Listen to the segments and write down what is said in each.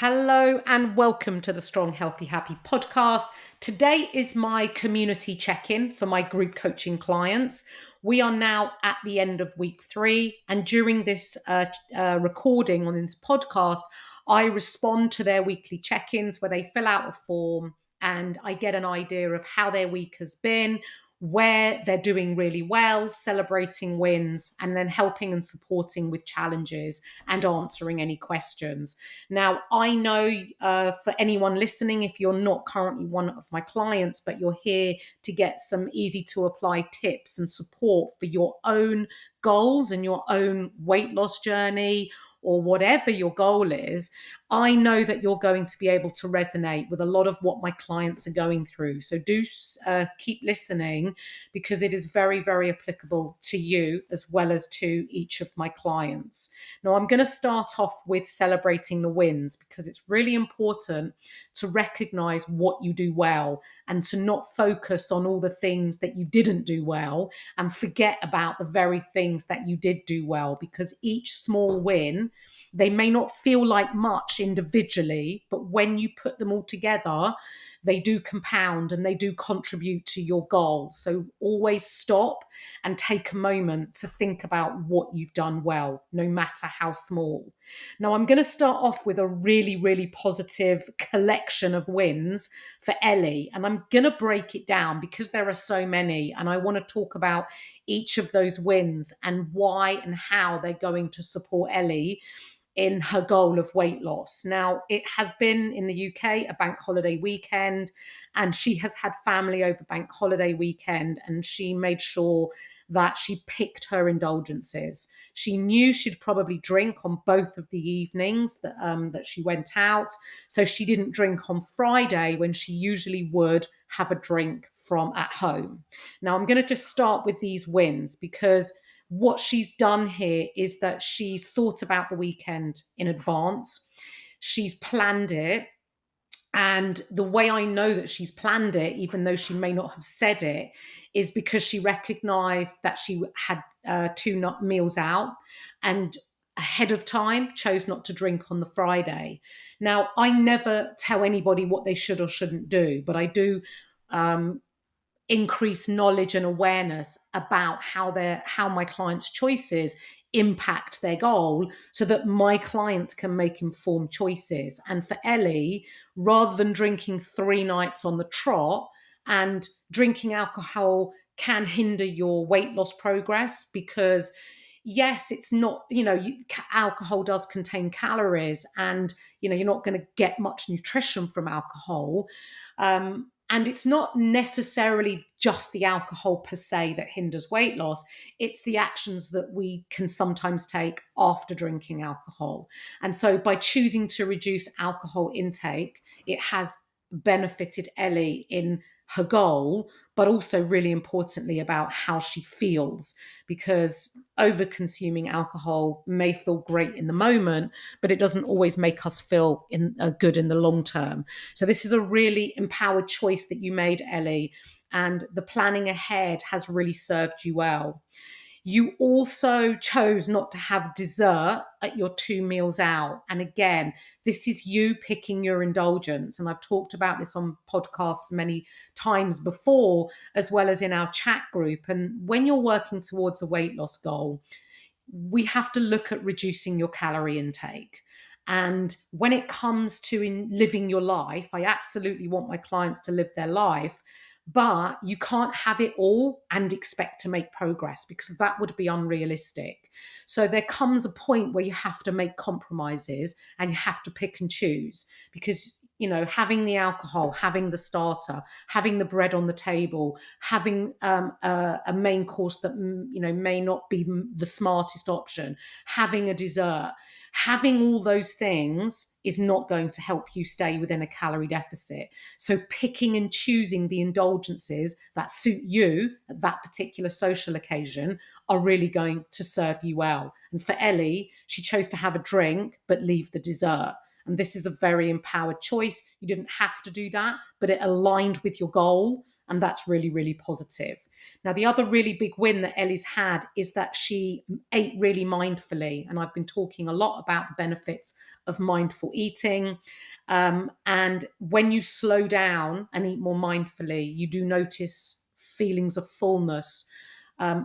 Hello and welcome to the Strong, Healthy, Happy podcast. Today is my community check-in for my group coaching clients. We are now at the end of week 3, and during this recording on this podcast, I respond to their weekly check-ins where they fill out a form and I get an idea of how their week has been, where they're doing really well, celebrating wins, and then helping and supporting with challenges and answering any questions. Now, I know for anyone listening, if you're not currently one of my clients, but you're here to get some easy to apply tips and support for your own goals and your own weight loss journey, or whatever your goal is, I know that you're going to be able to resonate with a lot of what my clients are going through. So do keep listening, because it is very, very applicable to you as well as to each of my clients. Now, I'm going to start off with celebrating the wins, because it's really important to recognize what you do well and to not focus on all the things that you didn't do well and forget about the very things that you did do well, because each small win, they may not feel like much individually, but when you put them all together, they do compound and they do contribute to your goal. So always stop and take a moment to think about what you've done well, no matter how small. Now, I'm going to start off with a really, really positive collection of wins for Ellie, and I'm going to break it down because there are so many, and I want to talk about each of those wins and why and how they're going to support Ellie in her goal of weight loss. Now, it has been in the UK a bank holiday weekend, and she has had family over bank holiday weekend, and she made sure that she picked her indulgences. She knew she'd probably drink on both of the evenings that she went out, so she didn't drink on Friday when she usually would have a drink from at home. Now, I'm going to just start with these wins, because what she's done here is that she's thought about the weekend in advance. She's planned it. And the way I know that she's planned it, even though she may not have said it, is because she recognized that she had 2 meals out and ahead of time chose not to drink on the Friday. Now, I never tell anybody what they should or shouldn't do, but I do increase knowledge and awareness about how my clients' choices impact their goal, so that my clients can make informed choices. And for Ellie, rather than drinking 3 nights on the trot, and drinking alcohol can hinder your weight loss progress, because yes, it's not, alcohol does contain calories, and you're not going to get much nutrition from alcohol. And it's not necessarily just the alcohol per se that hinders weight loss. It's the actions that we can sometimes take after drinking alcohol. And so by choosing to reduce alcohol intake, it has benefited Ellie in her goal, but also really importantly about how she feels, because over consuming alcohol may feel great in the moment, but it doesn't always make us feel good in the long term. So this is a really empowered choice that you made, Ellie, and the planning ahead has really served you well. You also chose not to have dessert at your 2 meals out. And again, this is you picking your indulgence. And I've talked about this on podcasts many times before, as well as in our chat group. And when you're working towards a weight loss goal, we have to look at reducing your calorie intake. And when it comes to living your life, I absolutely want my clients to live their life, but you can't have it all and expect to make progress, because that would be unrealistic. So there comes a point where you have to make compromises and you have to pick and choose, because having the alcohol, having the starter, having the bread on the table, having a main course that may not be the smartest option, having a dessert, having all those things is not going to help you stay within a calorie deficit. So picking and choosing the indulgences that suit you at that particular social occasion are really going to serve you well. And for Ellie, she chose to have a drink but leave the dessert. And this is a very empowered choice. You didn't have to do that, but it aligned with your goal. And that's really, really positive. Now, the other really big win that Ellie's had is that she ate really mindfully. And I've been talking a lot about the benefits of mindful eating. And when you slow down and eat more mindfully, you do notice feelings of fullness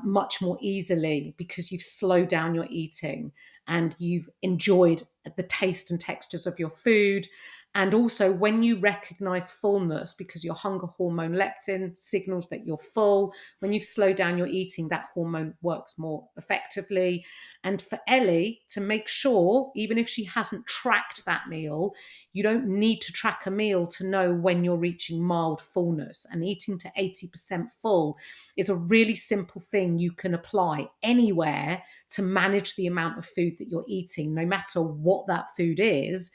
much more easily because you've slowed down your eating and you've enjoyed the taste and textures of your food. And also, when you recognize fullness, because your hunger hormone leptin signals that you're full, when you've slowed down your eating, that hormone works more effectively. And for Ellie to make sure, even if she hasn't tracked that meal, you don't need to track a meal to know when you're reaching mild fullness. And eating to 80% full is a really simple thing you can apply anywhere to manage the amount of food that you're eating, no matter what that food is.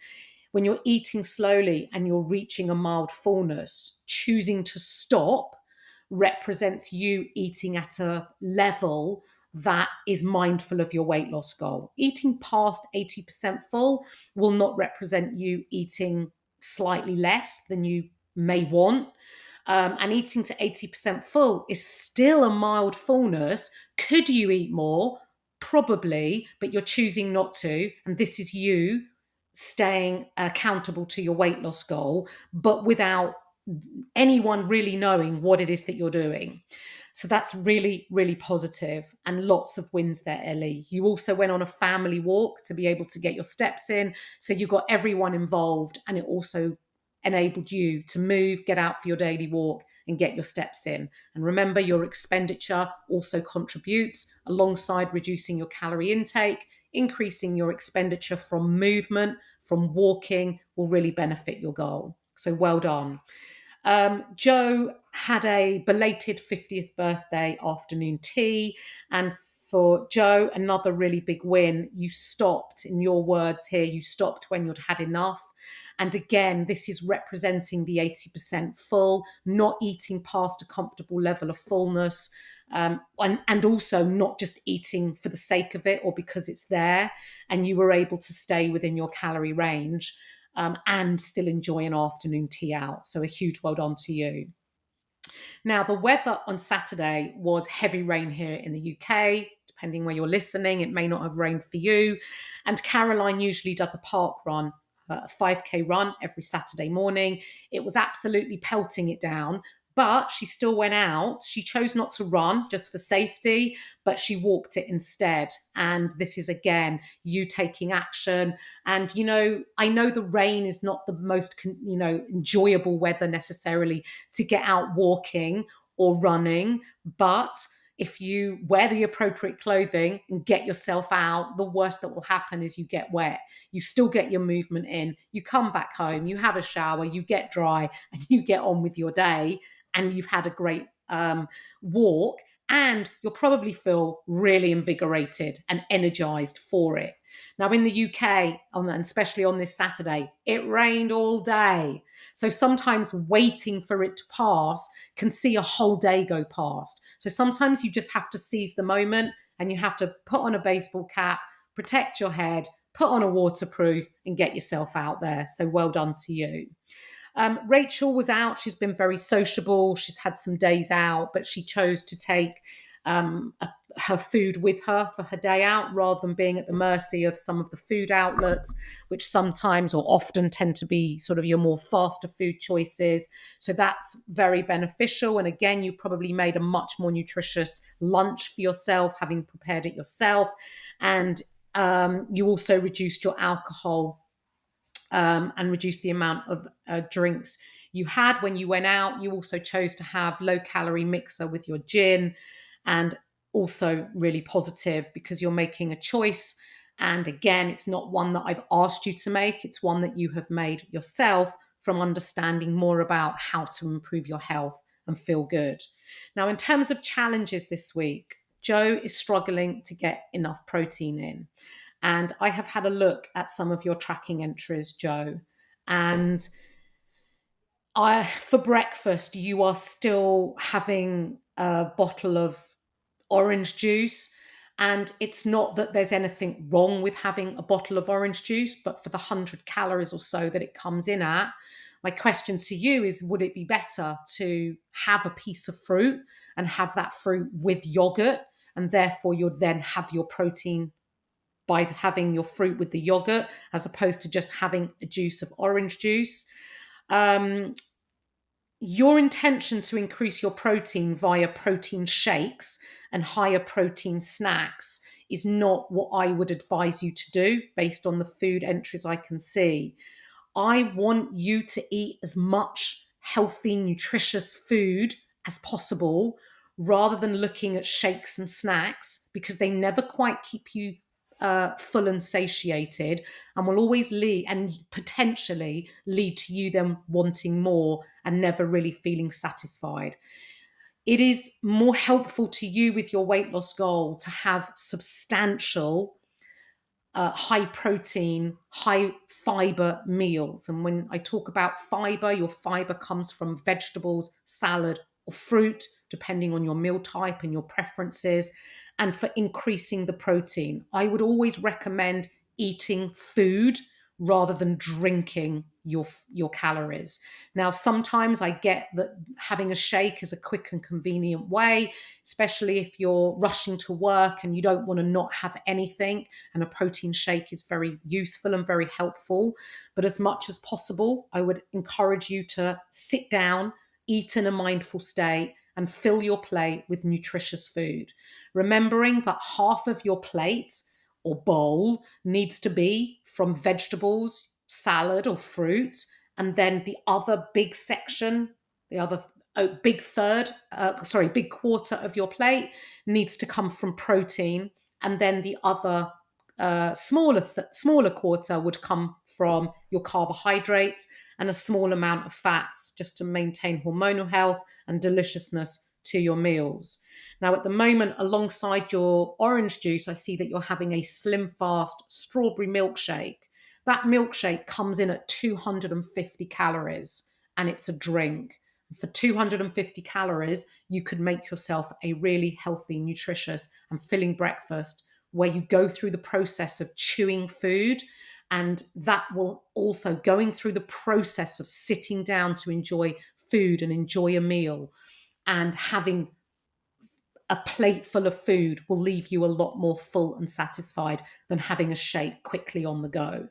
When you're eating slowly and you're reaching a mild fullness, choosing to stop represents you eating at a level that is mindful of your weight loss goal. Eating past 80% full will not represent you eating slightly less than you may want. And eating to 80% full is still a mild fullness. Could you eat more? Probably, but you're choosing not to. And this is you staying accountable to your weight loss goal, but without anyone really knowing what it is that you're doing. So that's really, really positive and lots of wins there, Ellie. You also went on a family walk to be able to get your steps in. So you got everyone involved, and it also enabled you to move, get out for your daily walk and get your steps in. And remember, your expenditure also contributes alongside reducing your calorie intake. Increasing your expenditure from movement, from walking, will really benefit your goal. So well done. Joe had a belated 50th birthday afternoon tea. And for Joe, another really big win. You stopped, in your words here, you stopped when you'd had enough. And again, this is representing the 80% full, not eating past a comfortable level of fullness, and also not just eating for the sake of it or because it's there. And you were able to stay within your calorie range and still enjoy an afternoon tea out. So a huge well done to you. Now, the weather on Saturday was heavy rain here in the UK. Depending where you're listening, it may not have rained for you. And Caroline usually does a park run, a 5K run every Saturday morning. It was absolutely pelting it down, but she still went out. She chose not to run just for safety, but she walked it instead. And this is, again, you taking action. And, I know the rain is not the most, enjoyable weather necessarily to get out walking or running, but if you wear the appropriate clothing and get yourself out, the worst that will happen is you get wet. You still get your movement in. You come back home, you have a shower, you get dry, and you get on with your day. And you've had a great walk. And you'll probably feel really invigorated and energized for it. Now, in the UK, and especially on this Saturday, it rained all day. So sometimes waiting for it to pass can see a whole day go past. So sometimes you just have to seize the moment and you have to put on a baseball cap, protect your head, put on a waterproof and get yourself out there. So well done to you. Rachel was out. She's been very sociable. She's had some days out, but she chose to take her food with her for her day out rather than being at the mercy of some of the food outlets, which sometimes or often tend to be sort of your more faster food choices. So that's very beneficial. And again, you probably made a much more nutritious lunch for yourself, having prepared it yourself. And you also reduced your alcohol and reduce the amount of drinks you had when you went out. You also chose to have low calorie mixer with your gin, and also really positive because you're making a choice. And again, it's not one that I've asked you to make. It's one that you have made yourself from understanding more about how to improve your health and feel good. Now, in terms of challenges this week, Joe is struggling to get enough protein in. And I have had a look at some of your tracking entries, Joe. And for breakfast, you are still having a bottle of orange juice. And it's not that there's anything wrong with having a bottle of orange juice, but for the 100 calories or so that it comes in at, My question to you is, would it be better to have a piece of fruit and have that fruit with yogurt, and therefore you'll then have your protein by having your fruit with the yogurt, as opposed to just having a juice of orange juice? Um, your intention to increase your protein via protein shakes and higher protein snacks is not what I would advise you to do based on the food entries I can see. I want you to eat as much healthy, nutritious food as possible rather than looking at shakes and snacks, because they never quite keep you full and satiated, and will always lead and potentially lead to you then wanting more and never really feeling satisfied. It is more helpful to you with your weight loss goal to have substantial high protein, high fiber meals. And when I talk about fiber, your fiber comes from vegetables, salad, or fruit, depending on your meal type and your preferences. And for increasing the protein, I would always recommend eating food rather than drinking your calories. Now, sometimes I get that having a shake is a quick and convenient way, especially if you're rushing to work and you don't want to not have anything, and a protein shake is very useful and very helpful. But as much as possible, I would encourage you to sit down, eat in a mindful state, and fill your plate with nutritious food. Remembering that half of your plate or bowl needs to be from vegetables, salad, or fruit, and then the other big section, the other big third, big quarter of your plate needs to come from protein, and then the other smaller quarter would come from your carbohydrates, and a small amount of fats, just to maintain hormonal health and deliciousness to your meals. Now, at the moment, alongside your orange juice, I see that you're having a Slim Fast strawberry milkshake. That milkshake comes in at 250 calories, and it's a drink. For 250 calories, you could make yourself a really healthy, nutritious, and filling breakfast where you go through the process of chewing food. And that will also, going through the process of sitting down to enjoy food and enjoy a meal, and having a plate full of food will leave you a lot more full and satisfied than having a shake quickly on the go.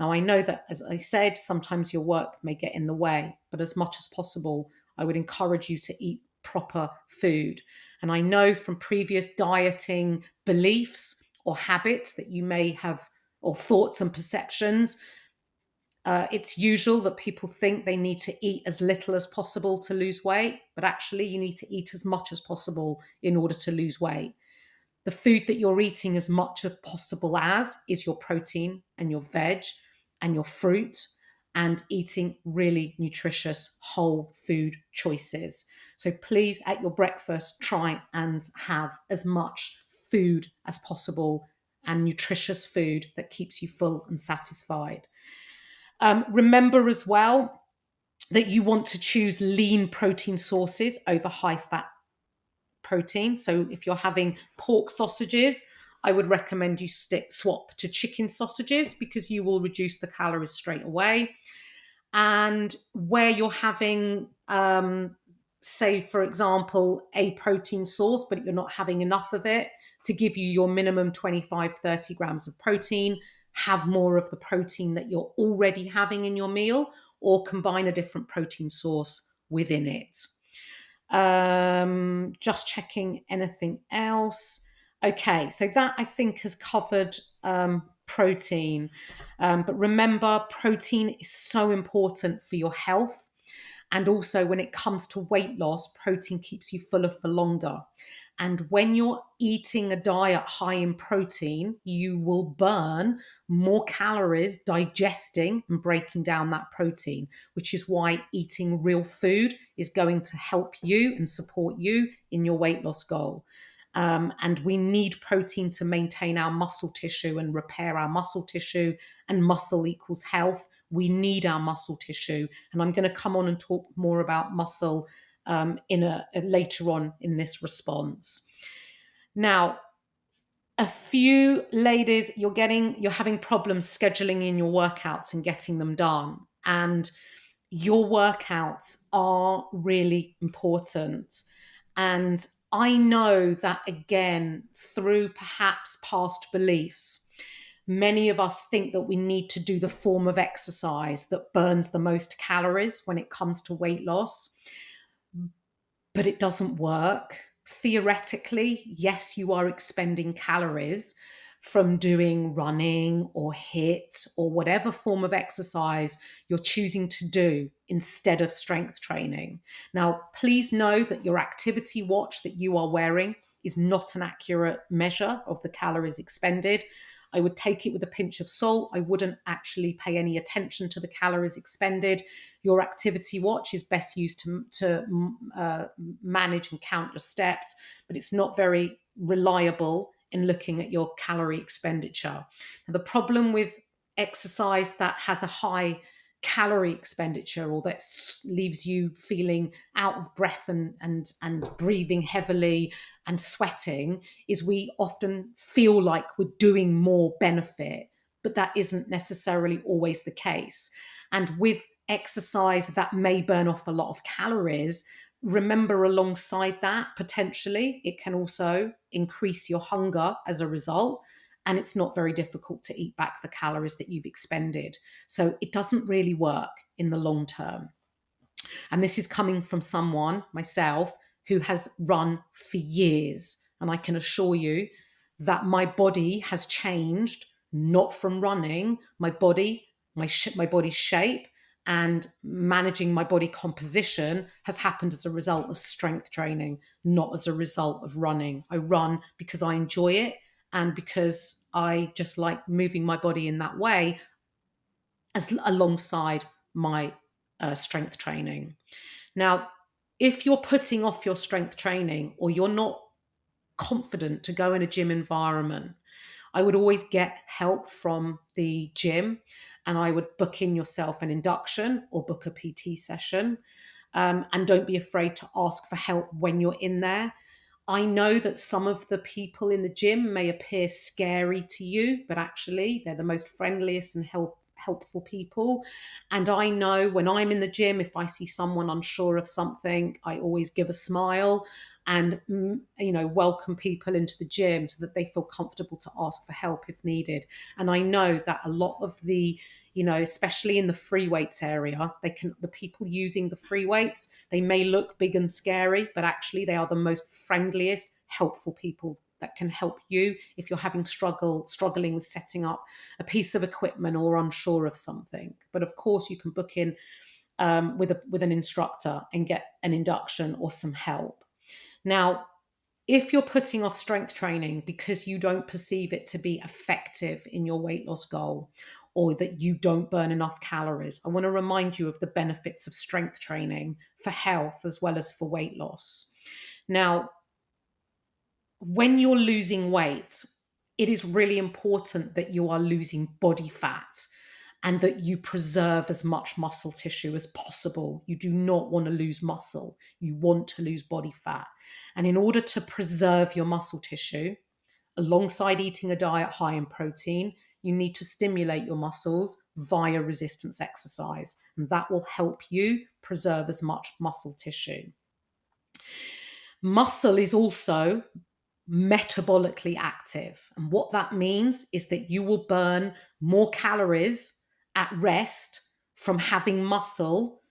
Now, I know that, as I said, sometimes your work may get in the way, but as much as possible, I would encourage you to eat proper food. And I know from previous dieting beliefs or habits that you may have, or thoughts and perceptions, it's usual that people think they need to eat as little as possible to lose weight, but actually you need to eat as much as possible in order to lose weight. The food that you're eating as much as possible as is your protein and your veg and your fruit, and eating really nutritious whole food choices. So please, at your breakfast, try and have as much food as possible, and nutritious food that keeps you full and satisfied. Remember as well that you want to choose lean protein sources over high fat protein. So if you're having pork sausages, I would recommend you swap to chicken sausages, because you will reduce the calories straight away. And where you're having, say, for example, a protein source, but you're not having enough of it to give you your minimum 25, 30 grams of protein, have more of the protein that you're already having in your meal, or combine a different protein source within it. Just checking anything else. Okay, so that I think has covered protein. But remember, protein is so important for your health. And also, when it comes to weight loss, protein keeps you fuller for longer. And when you're eating a diet high in protein, you will burn more calories digesting and breaking down that protein, which is why eating real food is going to help you and support you in your weight loss goal. And we need protein to maintain our muscle tissue and repair our muscle tissue, and muscle equals health. We need our muscle tissue. And I'm going to come on and talk more about muscle later on in this response. Now, a few ladies, you're having problems scheduling in your workouts and getting them done. And your workouts are really important. And I know that, again, through perhaps past beliefs, many of us think that we need to do the form of exercise that burns the most calories when it comes to weight loss, but it doesn't work. Theoretically, yes, you are expending calories from doing running or HIIT or whatever form of exercise you're choosing to do instead of strength training. Now, please know that your activity watch that you are wearing is not an accurate measure of the calories expended. I would take it with a pinch of salt. I wouldn't actually pay any attention to the calories expended. Your activity watch is best used to manage and count your steps, but it's not very reliable in looking at your calorie expenditure. Now, the problem with exercise that has a high calorie expenditure, or that leaves you feeling out of breath and breathing heavily and sweating, is we often feel like we're doing more benefit, but that isn't necessarily always the case. And with exercise that may burn off a lot of calories, remember, alongside that, potentially it can also increase your hunger as a result, and it's not very difficult to eat back the calories that you've expended. So it doesn't really work in the long term. And this is coming from someone, myself, who has run for years. And I can assure you that my body has changed, not from running. My body, my body's shape, and managing my body composition has happened as a result of strength training, not as a result of running. I run because I enjoy it and because I just like moving my body in that way, as alongside my strength training. Now, if you're putting off your strength training, or you're not confident to go in a gym environment, I would always get help from the gym, and I would book in yourself an induction or book a PT session. And don't be afraid to ask for help when you're in there. I know that some of the people in the gym may appear scary to you, but actually they're the most friendliest and helpful people. And I know when I'm in the gym, if I see someone unsure of something, I always give a smile and welcome people into the gym so that they feel comfortable to ask for help if needed. And I know that a lot of the, especially in the free weights area, the people using the free weights, they may look big and scary, but actually they are the most friendliest, helpful people that can help you if you're struggling with setting up a piece of equipment or unsure of something. But of course, you can book in with an instructor and get an induction or some help. Now, if you're putting off strength training because you don't perceive it to be effective in your weight loss goal, or that you don't burn enough calories, I want to remind you of the benefits of strength training for health as well as for weight loss. Now, when you're losing weight, it is really important that you are losing body fat and that you preserve as much muscle tissue as possible. You do not want to lose muscle. You want to lose body fat. And in order to preserve your muscle tissue, alongside eating a diet high in protein, you need to stimulate your muscles via resistance exercise. And that will help you preserve as much muscle tissue. Muscle is also metabolically active. And what that means is that you will burn more calories at rest from having muscle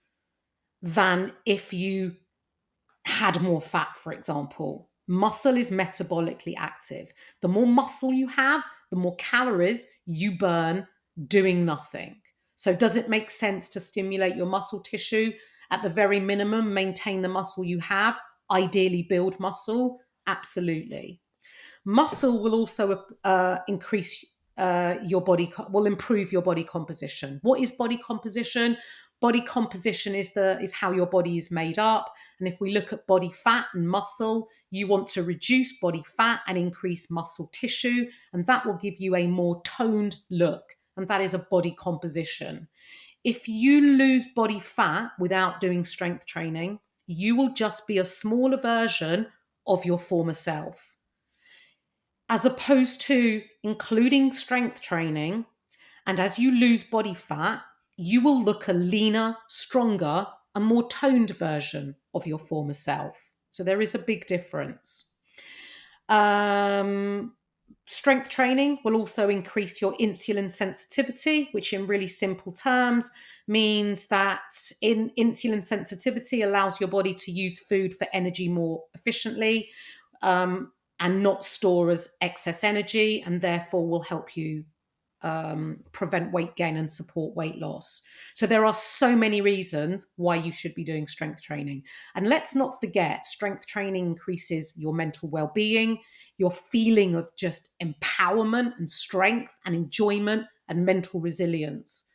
than if you had more fat, for example. Muscle is metabolically active. The more muscle you have, the more calories you burn doing nothing. So does it make sense to stimulate your muscle tissue? At the very minimum, maintain the muscle you have, ideally build muscle. Absolutely. Muscle will also increase your body, will improve your body composition. What is body composition? Body composition is how your body is made up. And if we look at body fat and muscle, you want to reduce body fat and increase muscle tissue, and that will give you a more toned look. And that is a body composition. If you lose body fat without doing strength training, you will just be a smaller version of your former self. As opposed to including strength training, and as you lose body fat, you will look a leaner, stronger, and more toned version of your former self. So there is a big difference. Um, Strength training will also increase your insulin sensitivity, which in really simple terms means that in insulin sensitivity allows your body to use food for energy more efficiently, and not store as excess energy, and therefore will help you prevent weight gain and support weight loss. So there are so many reasons why you should be doing strength training. And let's not forget, strength training increases your mental well-being, your feeling of just empowerment and strength and enjoyment and mental resilience.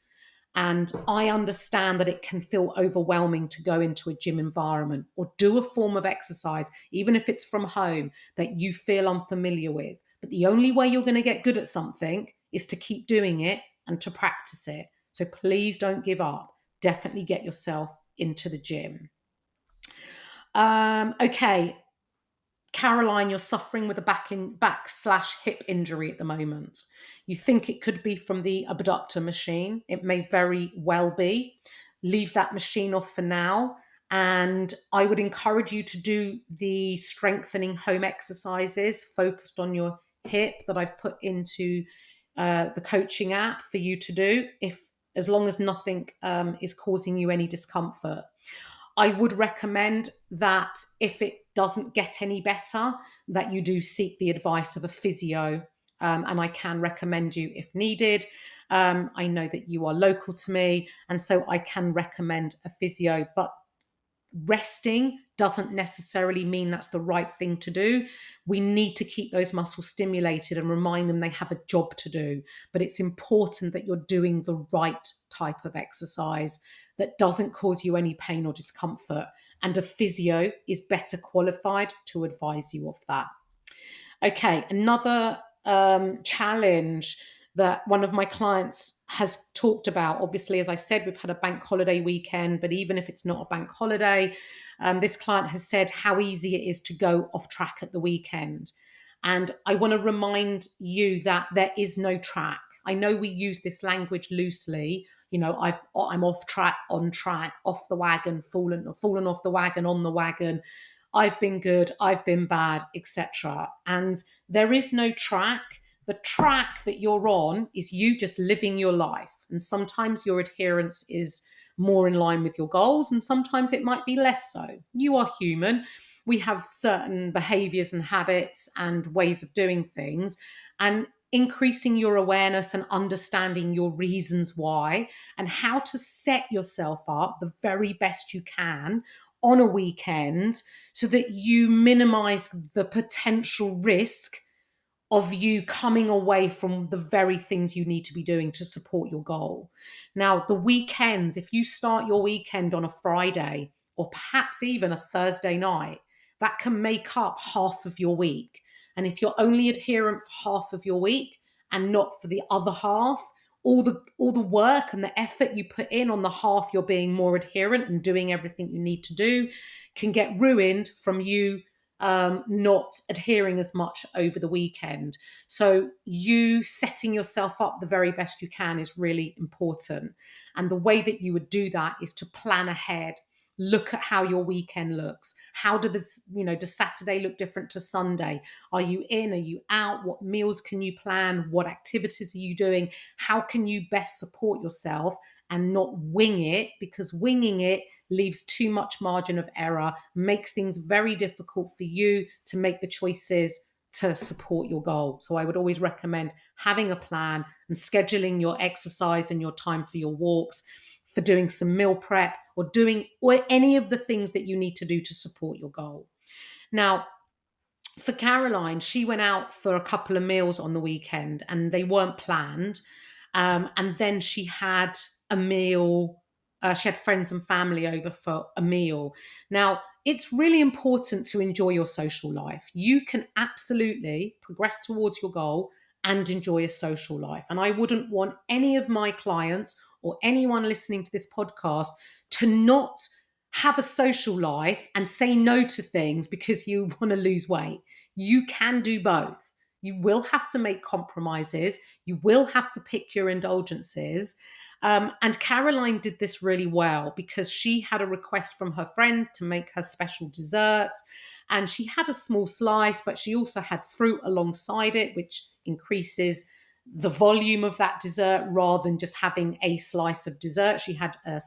And I understand that it can feel overwhelming to go into a gym environment or do a form of exercise, even if it's from home, that you feel unfamiliar with. But the only way you're going to get good at something is to keep doing it and to practice it. So please don't give up. Definitely get yourself into the gym. Okay, Caroline, you're suffering with a back/hip injury at the moment. You think it could be from the abductor machine. It may very well be. Leave that machine off for now. And I would encourage you to do the strengthening home exercises focused on your hip that I've put into the coaching app for you to do, as long as nothing is causing you any discomfort. I would recommend that if it doesn't get any better, that you do seek the advice of a physio, and I can recommend you if needed. I know that you are local to me, and so I can recommend a physio, but resting doesn't necessarily mean that's the right thing to do. We need to keep those muscles stimulated and remind them they have a job to do. But it's important that you're doing the right type of exercise that doesn't cause you any pain or discomfort. And a physio is better qualified to advise you of that. Okay, another challenge that one of my clients has talked about. Obviously, as I said, we've had a bank holiday weekend, but even if it's not a bank holiday, this client has said how easy it is to go off track at the weekend. And I want to remind you that there is no track. I know we use this language loosely. You know, I'm off track, on track, off the wagon, fallen off the wagon, on the wagon. I've been good, I've been bad, etc. And there is no track. The track that you're on is you just living your life. And sometimes your adherence is more in line with your goals, and sometimes it might be less so. You are human. We have certain behaviors and habits and ways of doing things. And increasing your awareness and understanding your reasons why and how to set yourself up the very best you can on a weekend so that you minimize the potential risk of you coming away from the very things you need to be doing to support your goal. Now, the weekends, if you start your weekend on a Friday or perhaps even a Thursday night, that can make up half of your week. And if you're only adherent for half of your week and not for the other half, all the work and the effort you put in on the half you're being more adherent and doing everything you need to do can get ruined from you not adhering as much over the weekend. So you setting yourself up the very best you can is really important. And the way that you would do that is to plan ahead. Look at how your weekend looks. How does Saturday look different to Sunday? Are you in? Are you out? What meals can you plan? What activities are you doing? How can you best support yourself and not wing it? Because winging it leaves too much margin of error, makes things very difficult for you to make the choices to support your goal. So I would always recommend having a plan and scheduling your exercise and your time for your walks, for doing some meal prep or any of the things that you need to do to support your goal. Now, for Caroline, she went out for a couple of meals on the weekend and they weren't planned. And then she had a meal. She had friends and family over for a meal. Now, it's really important to enjoy your social life. You can absolutely progress towards your goal and enjoy a social life. And I wouldn't want any of my clients or anyone listening to this podcast to not have a social life and say no to things because you want to lose weight. You can do both. You will have to make compromises. You will have to pick your indulgences. And Caroline did this really well because she had a request from her friend to make her special dessert. And she had a small slice, but she also had fruit alongside it, which increases the volume of that dessert rather than just having a slice of dessert. She had a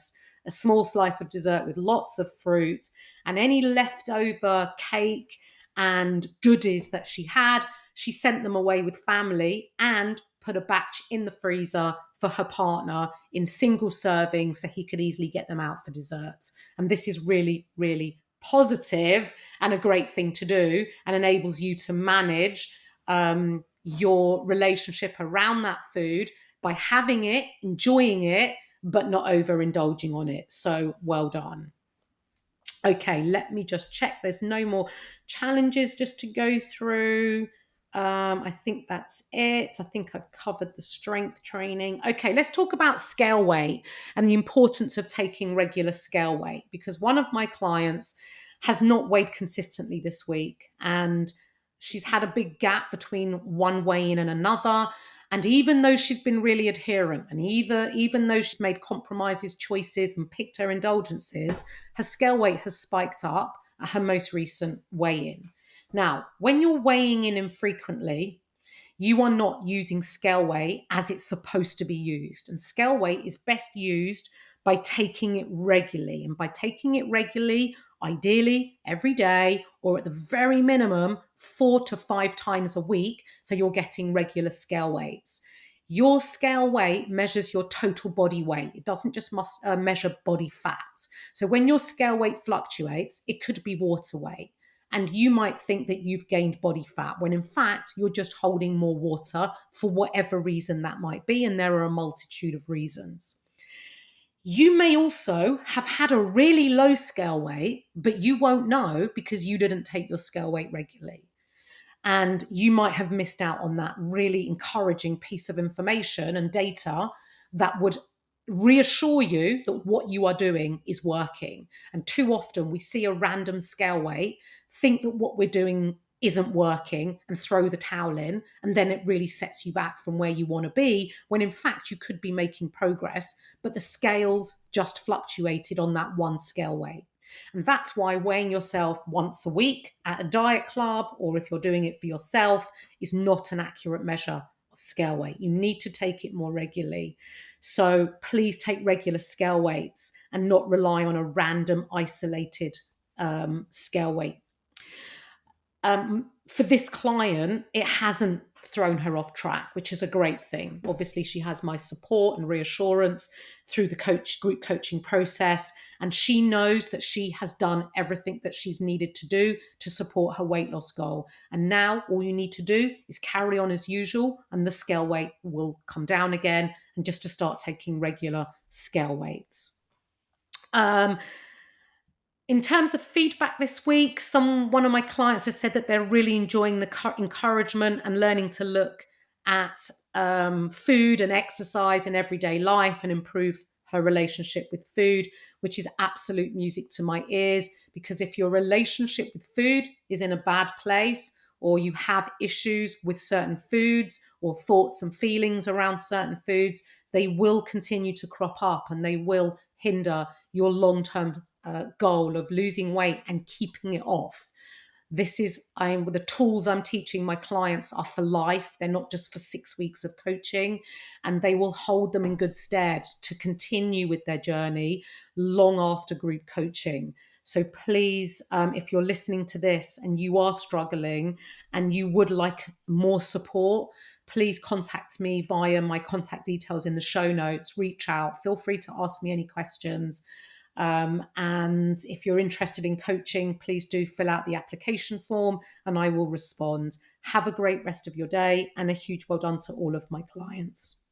small slice of dessert with lots of fruit, and any leftover cake and goodies that she had, she sent them away with family and put a batch in the freezer for her partner in single servings so he could easily get them out for desserts. And this is really, really positive and a great thing to do, and enables you to manage your relationship around that food by having it, enjoying it, but not overindulging on it. So well done. Okay, let me just check. There's no more challenges just to go through. I think that's it. I think I've covered the strength training. Okay, let's talk about scale weight and the importance of taking regular scale weight, because one of my clients has not weighed consistently this week, and she's had a big gap between one weigh-in and another. And even though she's been really adherent, and even though she's made compromises, choices, and picked her indulgences, her scale weight has spiked up at her most recent weigh-in. Now, when you're weighing in infrequently, you are not using scale weight as it's supposed to be used. And scale weight is best used by taking it regularly. And by taking it regularly, ideally every day, or at the very minimum, 4 to 5 times a week, so you're getting regular scale weights. Your scale weight measures your total body weight. It doesn't just measure body fat. So when your scale weight fluctuates, it could be water weight. And you might think that you've gained body fat when in fact you're just holding more water for whatever reason that might be. And there are a multitude of reasons. You may also have had a really low scale weight, but you won't know because you didn't take your scale weight regularly. And you might have missed out on that really encouraging piece of information and data that would reassure you that what you are doing is working. And too often we see a random scale weight, think that what we're doing isn't working, and throw the towel in. And then it really sets you back from where you want to be, when in fact you could be making progress, but the scales just fluctuated on that one scale weight. And that's why weighing yourself once a week at a diet club, or if you're doing it for yourself, is not an accurate measure of scale weight. You need to take it more regularly. So please take regular scale weights and not rely on a random isolated scale weight. For this client, it hasn't thrown her off track, which is a great thing. Obviously, she has my support and reassurance through the group coaching process, and she knows that she has done everything that she's needed to do to support her weight loss goal. And now all you need to do is carry on as usual, and the scale weight will come down again, and just to start taking regular scale weights. In terms of feedback this week, one of my clients has said that they're really enjoying the encouragement and learning to look at food and exercise in everyday life and improve her relationship with food, which is absolute music to my ears. Because if your relationship with food is in a bad place, or you have issues with certain foods or thoughts and feelings around certain foods, they will continue to crop up, and they will hinder your long-term goal of losing weight and keeping it off. The tools I'm teaching my clients are for life. They're not just for 6 weeks of coaching, and they will hold them in good stead to continue with their journey long after group coaching. So please, if you're listening to this and you are struggling and you would like more support, please contact me via my contact details in the show notes. Reach out. Feel free to ask me any questions. And if you're interested in coaching, please do fill out the application form and I will respond. Have a great rest of your day, and a huge well done to all of my clients.